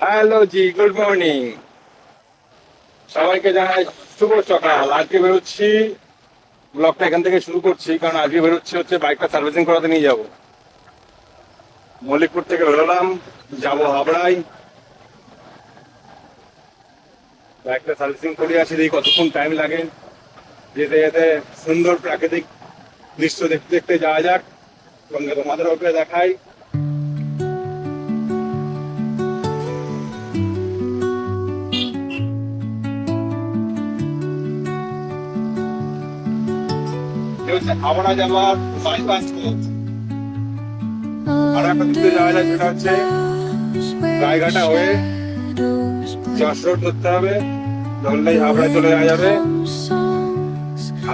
Hello জি, good morning. সবাইকে জানাই শুভ সকাল। আজকে বেরোচ্ছি, ব্লগটা এখান থেকে শুরু করছি, কারণ আজকে বেরোচ্ছি হচ্ছে বাইকটা সার্ভিসিং করাতে নিয়ে যাব। মল্লিকপুর থেকে বেরোলাম, যাবো হাবড়ায়। বাইকটা সার্ভিসিং করে আসি, দেখি কতক্ষণ টাইম লাগে। যেতে যেতে সুন্দর প্রাকৃতিক দৃশ্য দেখতে দেখতে যাওয়া যাক, সঙ্গে তোমাদের ওপরে দেখাই। হাওড়া যাওয়ার বাইপাস রোড, আর একটা দিকে যাওয়া যায়, সেটা হচ্ছে গাইঘাটা হয়ে যশ রোড ধরতে হবে, ধরলেই হাবড়া চলে যাওয়া যাবে।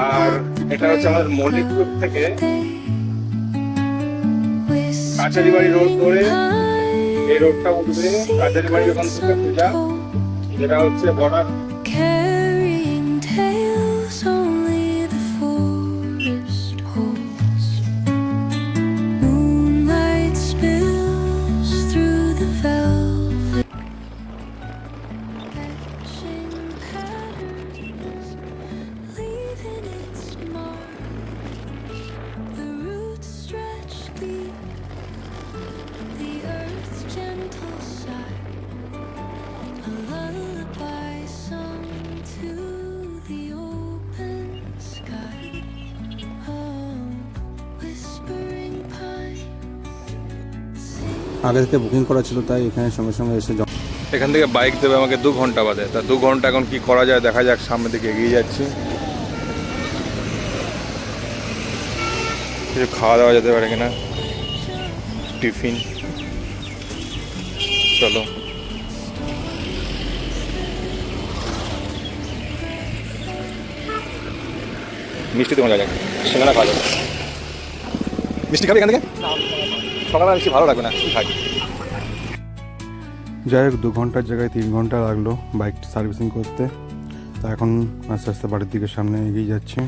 আর এটা হচ্ছে আমাদের মল্লিকপুর থেকে কাছারি বাড়ি রোড ধরে এই রোডটা উঠবে কাছারি বাড়ি ওখান থেকে পূজা, যেটা হচ্ছে বর্ডার। আগে থেকে বুকিং করা ছিল, তাই এখানে সঙ্গে সঙ্গে এসে এখান থেকে বাইক দেবে আমাকে 2 ঘন্টা বাদে। তা 2 ঘন্টা এখন কি করা যায় দেখা যাক, সামনের দিকে এগিয়ে যাচ্ছি। কিছু খাওয়া দাওয়া যেতে পারে কিনা, টিফিন। চলো, মিষ্টি তোমার জায়গা সেখানে খাওয়া যাবে। মিষ্টি খাবে এখান থেকে? সকালে বেশি ভালো লাগবে না, খাই। যাই হোক, 2 ঘন্টার জায়গায় 3 ঘন্টা লাগলো বাইক সার্ভিসিং করতে। তা এখন আস্তে আস্তে বাড়ির দিকে সামনে এগিয়ে যাচ্ছি।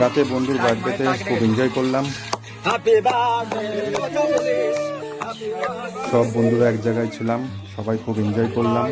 রাতে বন্ধুর বার্থডেতে খুব এনজয় করলাম। সব বন্ধুরা এক জায়গায় ছিলাম, সবাই খুব এনজয় করলাম।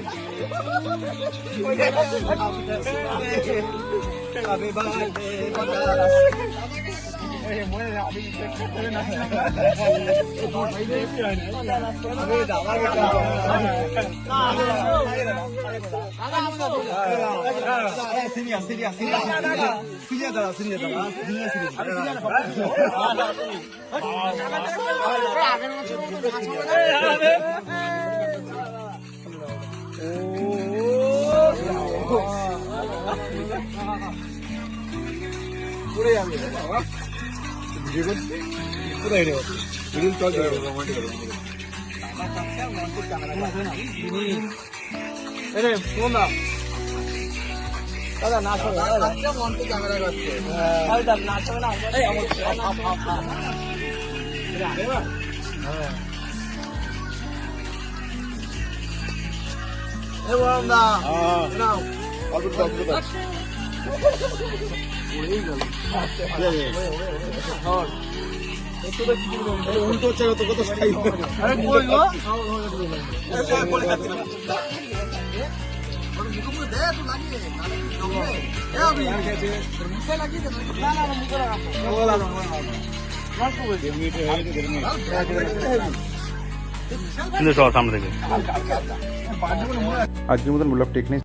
উল্টো হচ্ছে কত আজকের মতন ব্লগটা এখানে